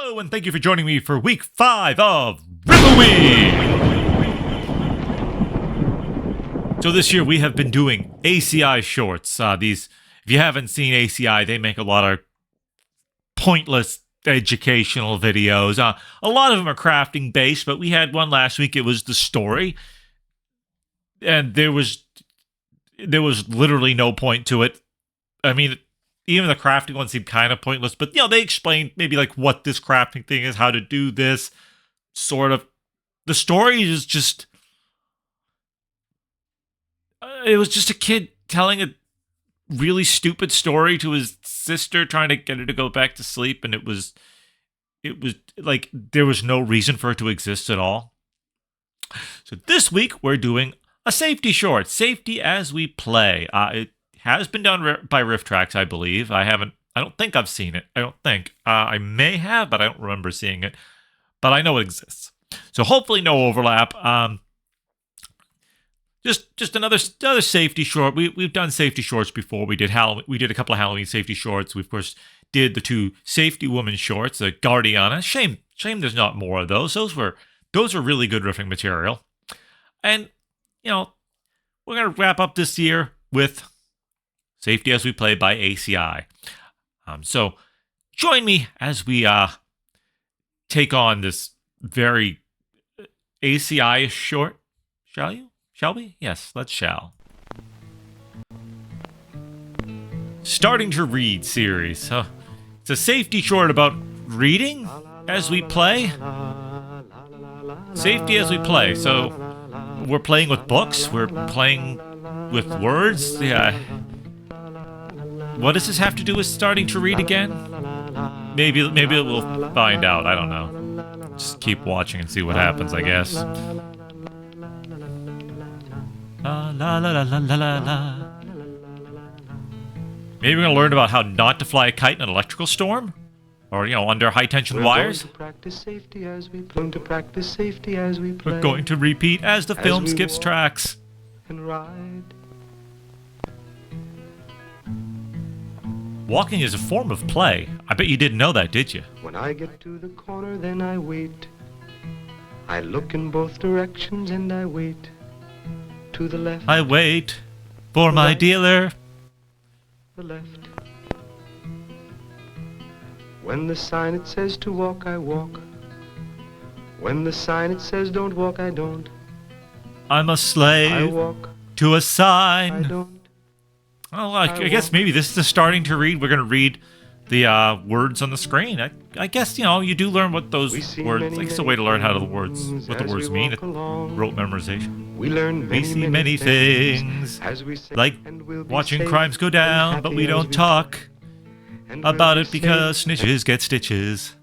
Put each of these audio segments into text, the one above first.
Hello, and thank you for joining me for week 5 of Riffoween! So this year we have been doing ACI shorts. If you haven't seen ACI, they make a lot of pointless educational videos. A lot of them are crafting based, but we had one last week. It was the story, and there was literally no point to it. I mean, even the crafting one seemed kind of pointless, but they explained maybe like what this crafting thing is, how to do this, sort of. The story is just, it was just a kid telling a really stupid story to his sister, trying to get her to go back to sleep, and it was like there was no reason for it to exist at all. So this week we're doing a safety short, Safety as We Play. It has been done by Riff Tracks, I believe. I don't think I've seen it. I don't think. I may have, but I don't remember seeing it. But I know it exists. So hopefully no overlap. Just another safety short. We've done safety shorts before. We did a couple of Halloween safety shorts. We of course did the 2 safety woman shorts, the Guardiana. Shame there's not more of those. Those were really good riffing material. And we're gonna wrap up this year with Safety as We Play by ACI. So join me as we take on this very ACI short. Shall you? Shall we? Yes, let's shall. Starting to Read series. It's a safety short about reading as we play. Safety as we play. So we're playing with books. We're playing with words. Yeah. What does this have to do with starting to read again? Maybe we'll find out. I don't know. Just keep watching and see what happens, I guess. La la la la la la la. Maybe we're gonna learn about how not to fly a kite in an electrical storm, or under high tension wires. We're going to practice safety as we play. We're going to repeat as the film skips tracks. And ride. Walking is a form of play. I bet you didn't know that, did you? When I get to the corner, then I wait. I look in both directions and I wait. To the left. I wait for my dealer. The left. When the sign it says to walk, I walk. When the sign it says don't walk, I don't. I'm a I slave walk. to a I sign. don't. Well, I guess maybe this is the starting to read. We're going to read the words on the screen. I guess, you do learn what those words... I guess it's a way to learn how what the words mean. Rote memorization. We learn We see many things, as we say, like and we'll be watching safe crimes go and down, happy but we as don't talk and we'll about be it because safe. snitches get stitches.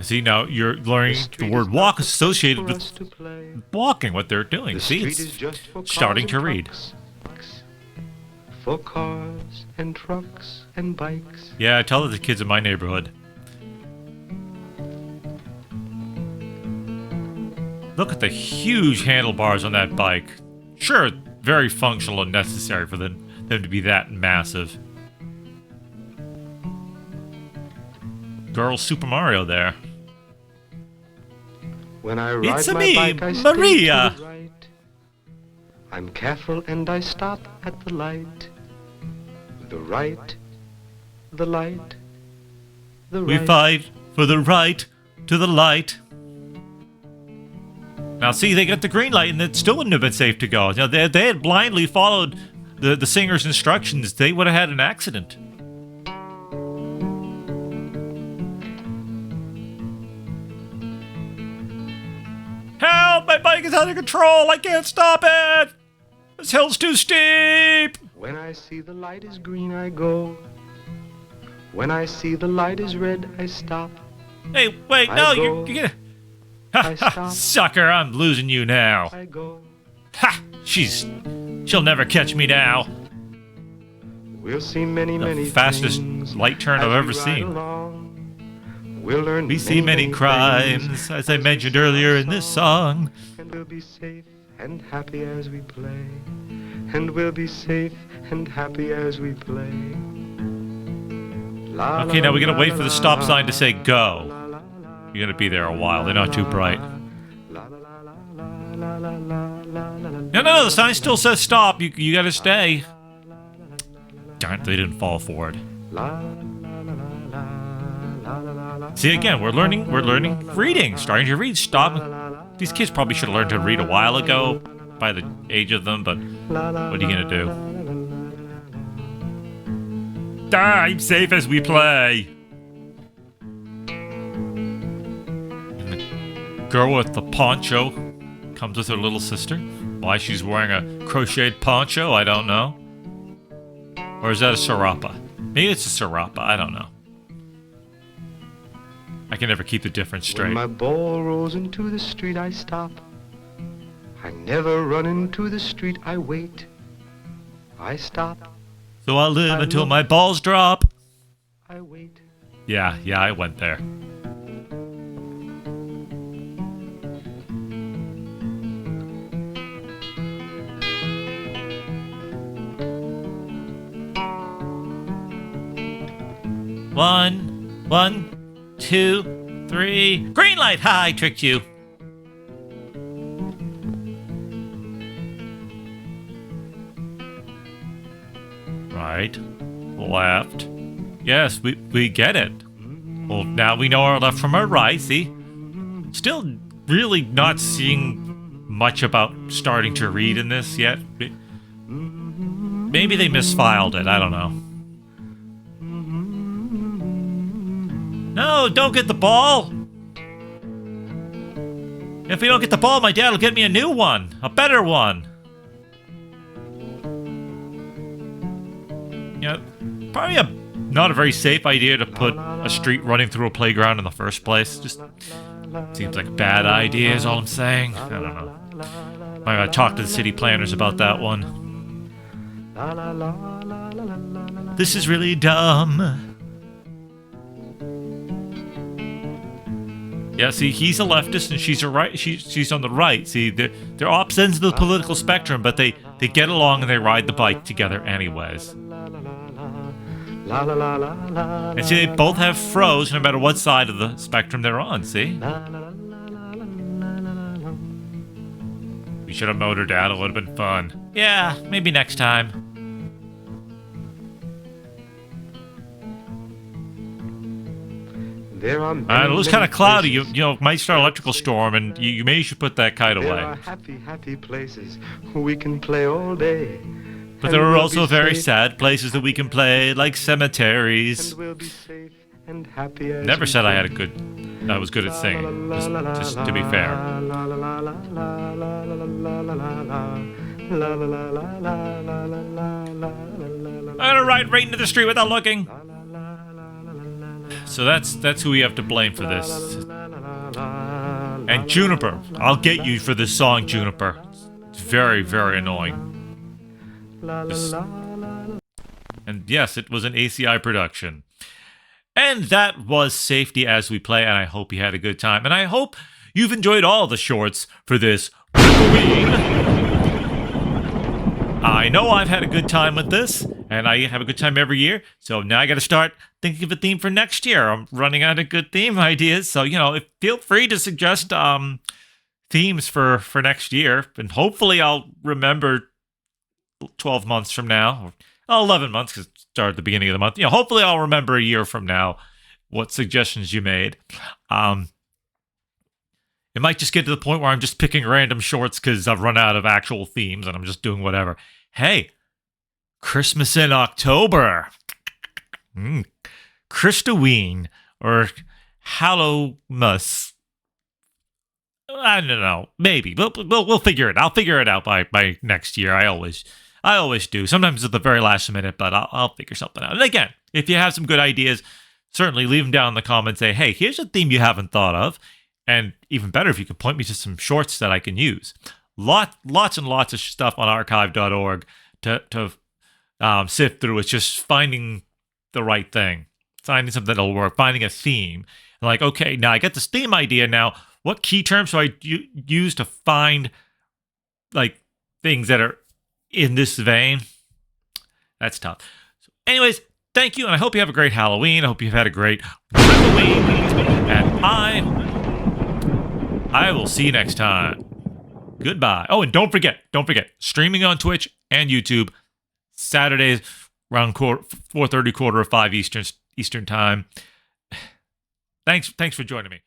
See, now you're learning the word walk associated For with us to play. walking, what they're doing. The See, street it's is just for cars starting and to read. trucks. For cars and trucks and bikes. Yeah, I tell the kids in my neighborhood. Look at the huge handlebars on that bike. Sure, very functional and necessary for them to be that massive. Girl Super Mario there. When I ride It's my me, bike, I stay Maria. to the right. I'm careful and I stop at the light. The right, the light, the We right. fight for the right to the light. Now, see, they got the green light, and it still wouldn't have been safe to go. They had blindly followed the singer's instructions. They would have had an accident. Help! My bike is out of control! I can't stop it! This hill's too steep! When I see the light is green, I go. When I see the light is red, I stop. Hey, wait, I no, go. you're gonna... I stop. Sucker, I'm losing you now. I go. Ha! She'll never catch me now. We'll see many, The many fastest things light turn as I've we ever ride seen. along. We'll learn We see many crimes, things as I we mentioned sing our earlier in this song. And we'll be safe and happy as we play. And we'll be safe and happy as we play. Okay, now we gotta wait for the stop sign to say go. You're gonna be there a while. They're not too bright. No, the sign still says stop. You gotta stay. Darn it, they didn't fall forward. See, again, we're learning reading, starting to read. Stop. These kids probably should have learned to read a while ago by the age of them, but what are you gonna do? I'm safe as we play. And the girl with the poncho comes with her little sister. Why she's wearing a crocheted poncho, I don't know. Or is that a sarapa? Maybe it's a sarapa, I don't know. I can never keep the difference straight. When my ball rolls into the street, I stop. I never run into the street, I wait. I stop. So I'll live until my balls drop. I wait. Yeah, I went there. One, 2, 3. Green light! Ha, I tricked you. Right. Left. Yes, we get it. Well, now we know our left from our right, see? Still really not seeing much about starting to read in this yet. Maybe they misfiled it, I don't know. No, don't get the ball! If we don't get the ball, my dad will get me a new one. A better one. Yeah, probably not a very safe idea to put a street running through a playground in the first place. Just seems like a bad idea is all I'm saying. I don't know. Might gotta talk to the city planners about that one. This is really dumb. Yeah, see, he's a leftist and she's a right. She's on the right. See, they're opposite ends of the political spectrum, but they get along and they ride the bike together anyways. And see, they both have froze no matter what side of the spectrum they're on, see? We should have mowed her down, it would have been fun. Yeah, maybe next time. There are It looks kind of cloudy. You know, might start electrical storm, and you maybe should put that kite There away. are happy, happy places we can play all day. But there are also very sad places that we can play, like cemeteries. And we'll be safe and happy as Never we said I play. was good at singing. Just to be fair. I'm gonna ride right into the street without looking. So that's who we have to blame for this. And Juniper, I'll get you for this song, Juniper. It's very, very annoying. And yes, it was an ACI production. And that was Safety as We Play, and I hope you had a good time. And I hope you've enjoyed all the shorts for this Riffoween. I know I've had a good time with this, and I have a good time every year, so now I gotta start thinking of a theme for next year. I'm running out of good theme ideas, so, you know, feel free to suggest themes for next year, and hopefully I'll remember 12 months from now, or 11 months, because it started at the beginning of the month. You know, hopefully I'll remember a year from now what suggestions you made. It might just get to the point where I'm just picking random shorts because I've run out of actual themes and I'm just doing whatever. Hey, Christmas in October. Christoween or Hallowmas. I don't know. Maybe. We'll figure it. I'll figure it out by next year. I always do. Sometimes at the very last minute, but I'll figure something out. And again, if you have some good ideas, certainly leave them down in the comments. Say, hey, here's a theme you haven't thought of. And even better, if you can point me to some shorts that I can use. Lots and lots of stuff on archive.org to sift through. It's just finding the right thing. Finding something that'll work. Finding a theme. And like, okay, now I get this theme idea. Now, what key terms do I use to find like things that are in this vein, that's tough. So anyways, thank you, and I hope you have a great Halloween. I hope you've had a great Riffoween, and I will see you next time. Goodbye. Oh, and don't forget, streaming on Twitch and YouTube Saturdays around 4:30, 4:45 Eastern time. Thanks for joining me.